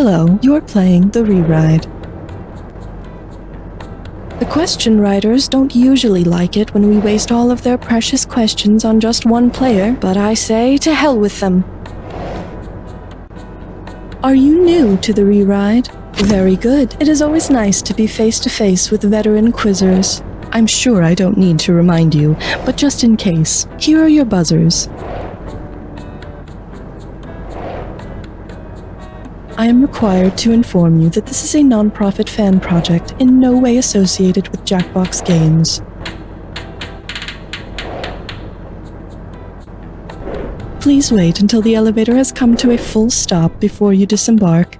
Hello, you're playing the Re-Ride. The question writers don't usually like it when we waste all of their precious questions on just one player, but I say to hell with them. Are you new to the Re-Ride? Very good. It is always nice to be face-to-face with veteran quizzers. I'm sure I don't need to remind you, but just in case, here are your buzzers. I am required to inform you that this is a non-profit fan project in no way associated with Jackbox Games. Please wait until the elevator has come to a full stop before you disembark.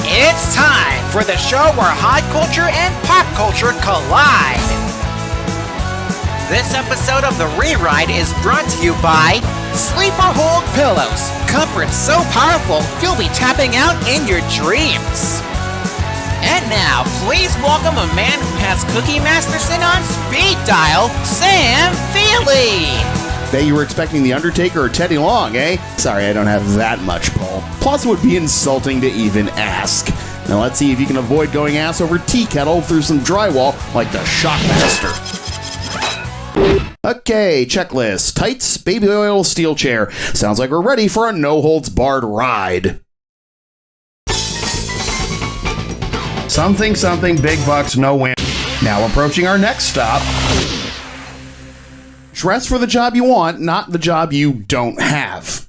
It's time for the show where high culture and pop culture collide. This episode of The Re-Ride is brought to you by Sleeper Hold Pillows. Comfort so powerful, you'll be tapping out in your dreams. And now, please welcome a man who has Cookie Masterson on speed dial, Sam Feely. Bet you were expecting The Undertaker or Teddy Long, eh? Sorry, I don't have that much pull. Plus, it would be insulting to even ask. Now let's see if you can avoid going ass over tea kettle through some drywall like the Shockmaster. Okay, checklist. Tights, baby oil, steel chair. Sounds like we're ready for a no-holds-barred ride. Something, big bucks, no win. Now approaching our next stop. Dress for the job you want, not the job you don't have.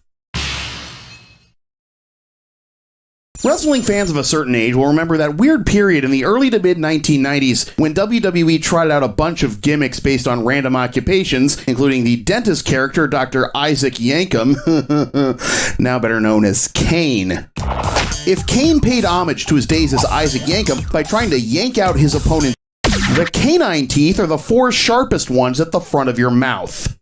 Wrestling fans of a certain age will remember that weird period in the early to mid 1990s when WWE tried out a bunch of gimmicks based on random occupations, including the dentist character Dr. Isaac Yankem, now better known as Kane. If Kane paid homage to his days as Isaac Yankem by trying to yank out his opponent, the canine teeth are the four sharpest ones at the front of your mouth.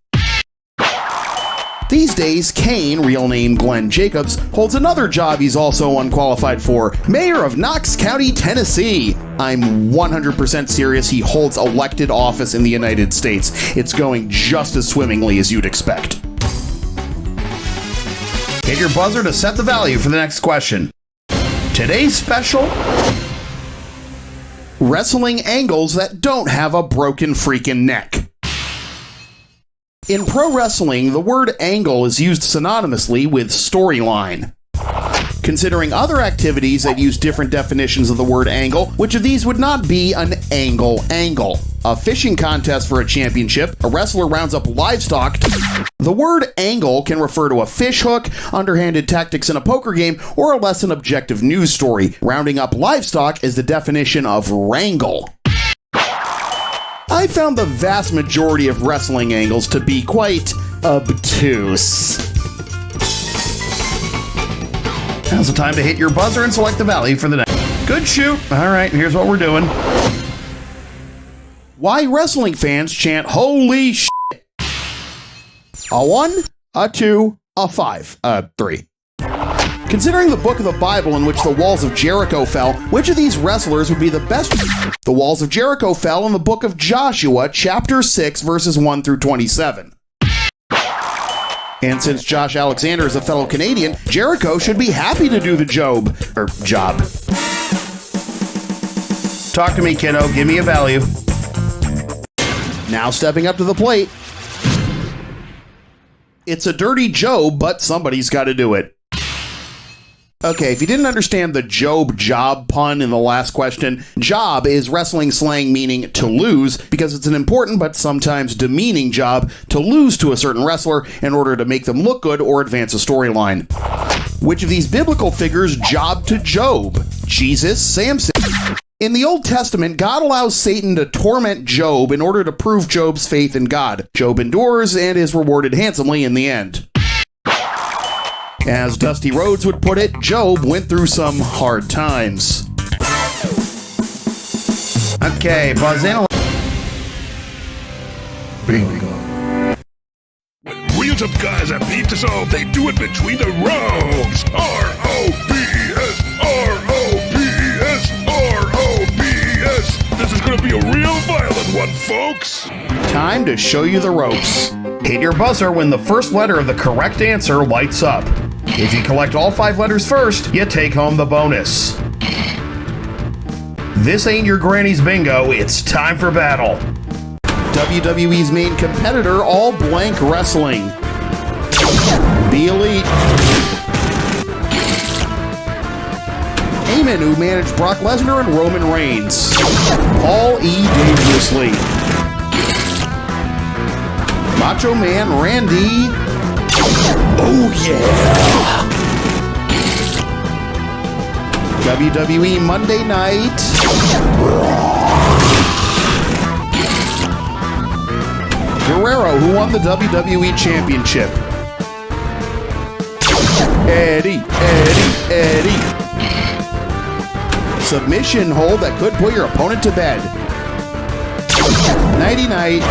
These days, Kane, real name Glenn Jacobs, holds another job he's also unqualified for, Mayor of Knox County, Tennessee. I'm 100% serious, he holds elected office in the United States. It's going just as swimmingly as you'd expect. Hit your buzzer to set the value for the next question. Today's special: wrestling angles that don't have a broken freaking neck. In pro wrestling, the word angle is used synonymously with storyline. Considering other activities that use different definitions of the word angle, which of these would not be an angle? A fishing contest for a championship, a wrestler rounds up livestock. The word angle can refer to a fish hook, underhanded tactics in a poker game, or a less than objective news story. Rounding up livestock is the definition of wrangle. I found the vast majority of wrestling angles to be quite obtuse. Now's the time to hit your buzzer and select the value for the next. Good shoot. All right, here's what we're doing. Why wrestling fans chant "Holy shit"? A 1, a 2, a 5, a 3. Considering the book of the Bible in which the walls of Jericho fell, which of these wrestlers would be the best? The walls of Jericho fell in the book of Joshua, chapter 6, verses 1 through 27. And since Josh Alexander is a fellow Canadian, Jericho should be happy to do the job. Talk to me, kiddo. Give me a value. Now stepping up to the plate. It's a dirty job, but somebody's got to do it. Okay, if you didn't understand the job pun in the last question, job is wrestling slang meaning to lose because it's an important but sometimes demeaning job to lose to a certain wrestler in order to make them look good or advance a storyline. Which of these biblical figures job to Job? Jesus, Samson. In the Old Testament, God allows Satan to torment Job in order to prove Job's faith in God. Job endures and is rewarded handsomely in the end. As Dusty Rhodes would put it, Job went through some hard times. Okay, buzz in. Bingo. When real tough guys have beef to solve, they do it between the ropes. R-O-B-S, R-O-B-S, R-O-B-S. This is gonna be a real violent one, folks. Time to show you the ropes. Hit your buzzer when the first letter of the correct answer lights up. If you collect all 5 letters first, you take home the bonus. This ain't your granny's bingo, it's time for battle. WWE's main competitor, All Blank Wrestling. Be Elite. Heyman, who managed Brock Lesnar and Roman Reigns. Paul E. Dangerously. Macho Man Randy. Oh yeah. WWE Monday Night. Guerrero, who won the WWE Championship. Eddie. Submission hold that could put your opponent to bed. Nighty night.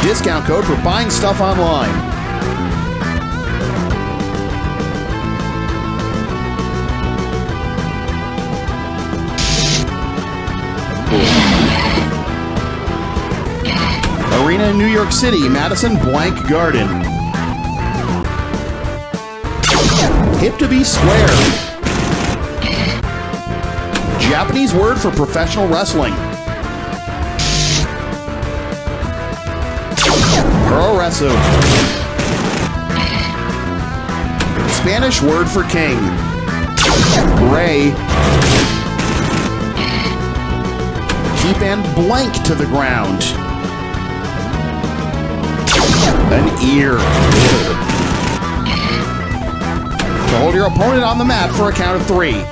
Discount code for buying stuff online. Arena in New York City, Madison Blank Garden. Hip to be square. Japanese word for professional wrestling. Puroresu. Spanish word for king. Rey. Keep and blank to the ground. An ear. To hold your opponent on the mat for a count of 3.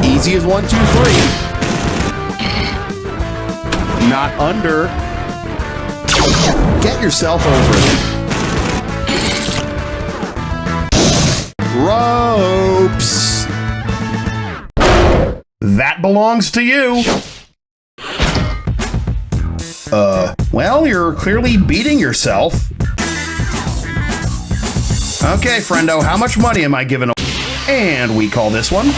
Easy as 1, 2, 3. Not under. Get yourself over. Ropes. That belongs to you. Well, you're clearly beating yourself. Okay, friendo, how much money am I giving away? And we call this one.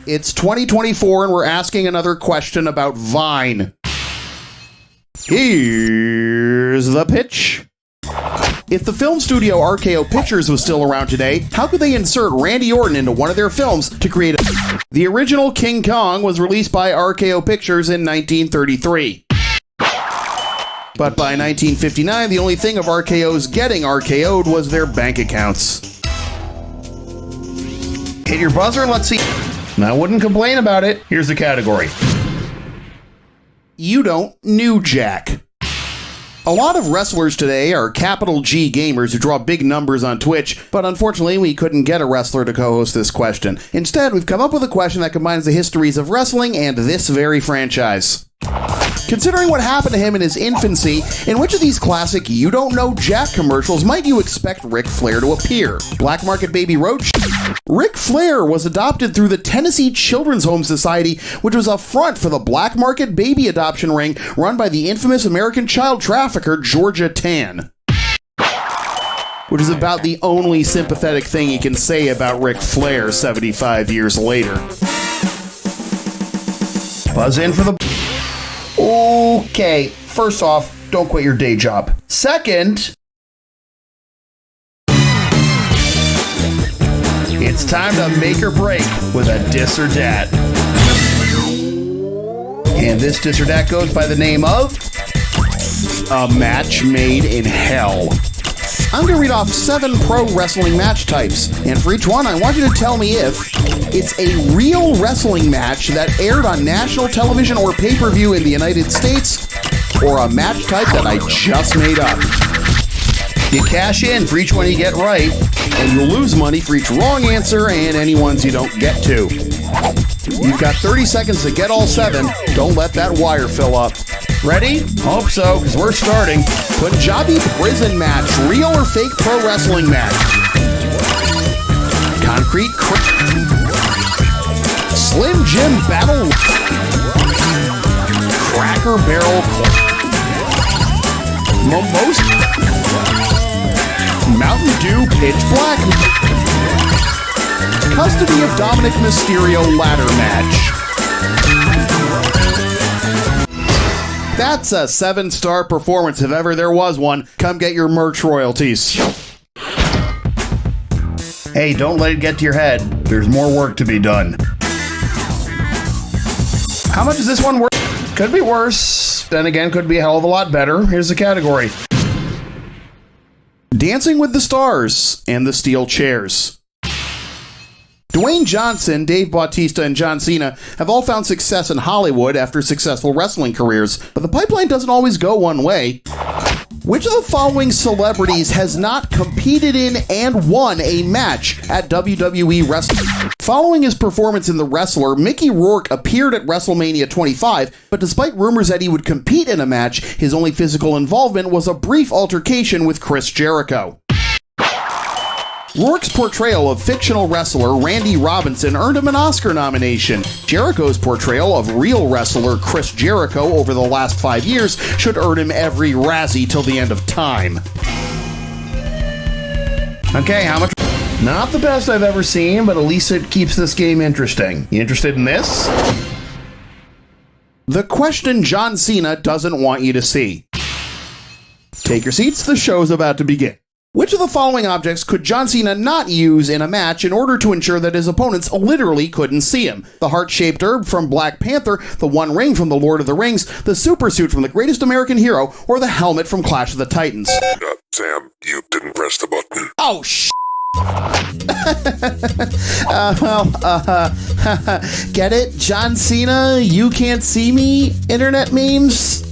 It's 2024 and we're asking another question about Vine. Here's the pitch. If the film studio RKO Pictures was still around today, how could they insert Randy Orton into one of their films to create a... The original King Kong was released by RKO Pictures in 1933. But by 1959, the only thing of RKO's getting RKO'd was their bank accounts. Hit your buzzer and let's see. I wouldn't complain about it. Here's the category. You don't New Jack. A lot of wrestlers today are capital G gamers who draw big numbers on Twitch, but unfortunately we couldn't get a wrestler to co-host this question. Instead, we've come up with a question that combines the histories of wrestling and this very franchise. Considering what happened to him in his infancy, in which of these classic You Don't Know Jack commercials might you expect Ric Flair to appear? Black Market Baby Roach? Ric Flair was adopted through the Tennessee Children's Home Society, which was a front for the Black Market Baby adoption ring run by the infamous American child trafficker Georgia Tann. Which is about the only sympathetic thing you can say about Ric Flair 75 years later. Buzz in for the... Okay, first off, don't quit your day job. Second, it's time to make or break with a dis or dat. And this dis or dat goes by the name of A Match Made in Hell. I'm going to read off 7 pro wrestling match types, and for each one, I want you to tell me if it's a real wrestling match that aired on national television or pay-per-view in the United States, or a match type that I just made up. You cash in for each one you get right, and you'll lose money for each wrong answer and any ones you don't get to. You've got 30 seconds to get all 7. Don't let that wire fill up. Ready? Hope so, because we're starting. Punjabi prison match. Real or fake pro wrestling match? Concrete Slim Jim battle. Cracker Barrel. Mimosa. Mountain Dew Pitch Black. custody of Dominic Mysterio ladder match. That's a 7-star performance if ever there was one. Come get your merch royalties. Hey, don't let it get to your head. There's more work to be done. How much is this one worth? Could be worse. Then again, could be a hell of a lot better. Here's the category. Dancing with the Stars and the Steel Chairs. Dwayne Johnson, Dave Bautista, and John Cena have all found success in Hollywood after successful wrestling careers, but the pipeline doesn't always go one way. Which of the following celebrities has not competed in and won a match at WWE Wrestling? Following his performance in The Wrestler, Mickey Rourke appeared at WrestleMania 25, but despite rumors that he would compete in a match, his only physical involvement was a brief altercation with Chris Jericho. Rourke's portrayal of fictional wrestler Randy Robinson earned him an Oscar nomination. Jericho's portrayal of real wrestler Chris Jericho over the last 5 years should earn him every Razzie till the end of time. Okay, how much? Not the best I've ever seen, but at least it keeps this game interesting. You interested in this? The question John Cena doesn't want you to see. Take your seats, the show's about to begin. Which of the following objects could John Cena not use in a match in order to ensure that his opponents literally couldn't see him? The heart-shaped herb from Black Panther, the One Ring from The Lord of the Rings, the super suit from The Greatest American Hero, or the helmet from Clash of the Titans? Sam, you didn't press the button. Oh, get it? John Cena, you can't see me? Internet memes?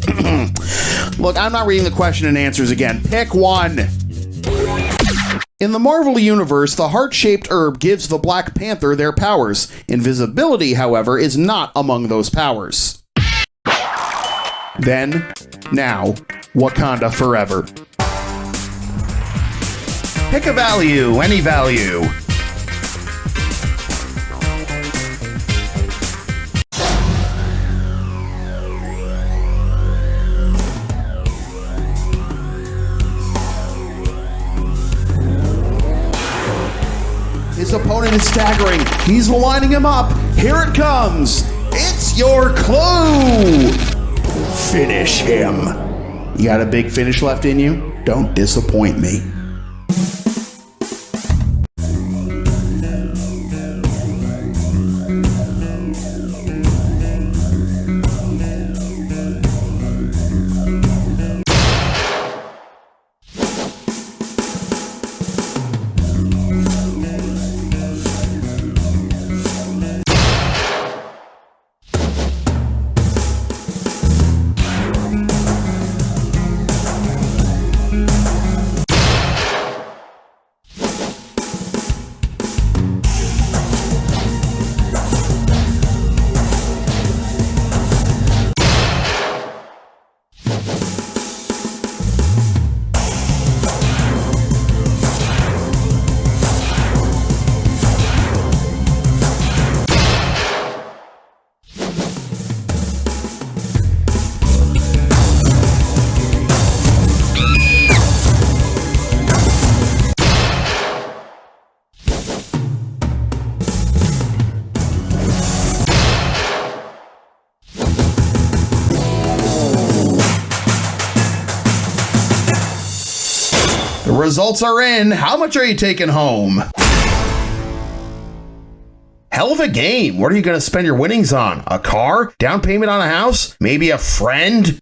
Look, I'm not reading the question and answers again. Pick one. In the Marvel Universe, the heart-shaped herb gives the Black Panther their powers. Invisibility, however, is not among those powers. Then, now, Wakanda forever. Pick a value, any value. His opponent is staggering. He's lining him up. Here it comes. It's your clue. Finish him. You got a big finish left in you? Don't disappoint me. Results are in. How much are you taking home? Hell of a game. What are you going to spend your winnings on? A car? Down payment on a house? Maybe a friend?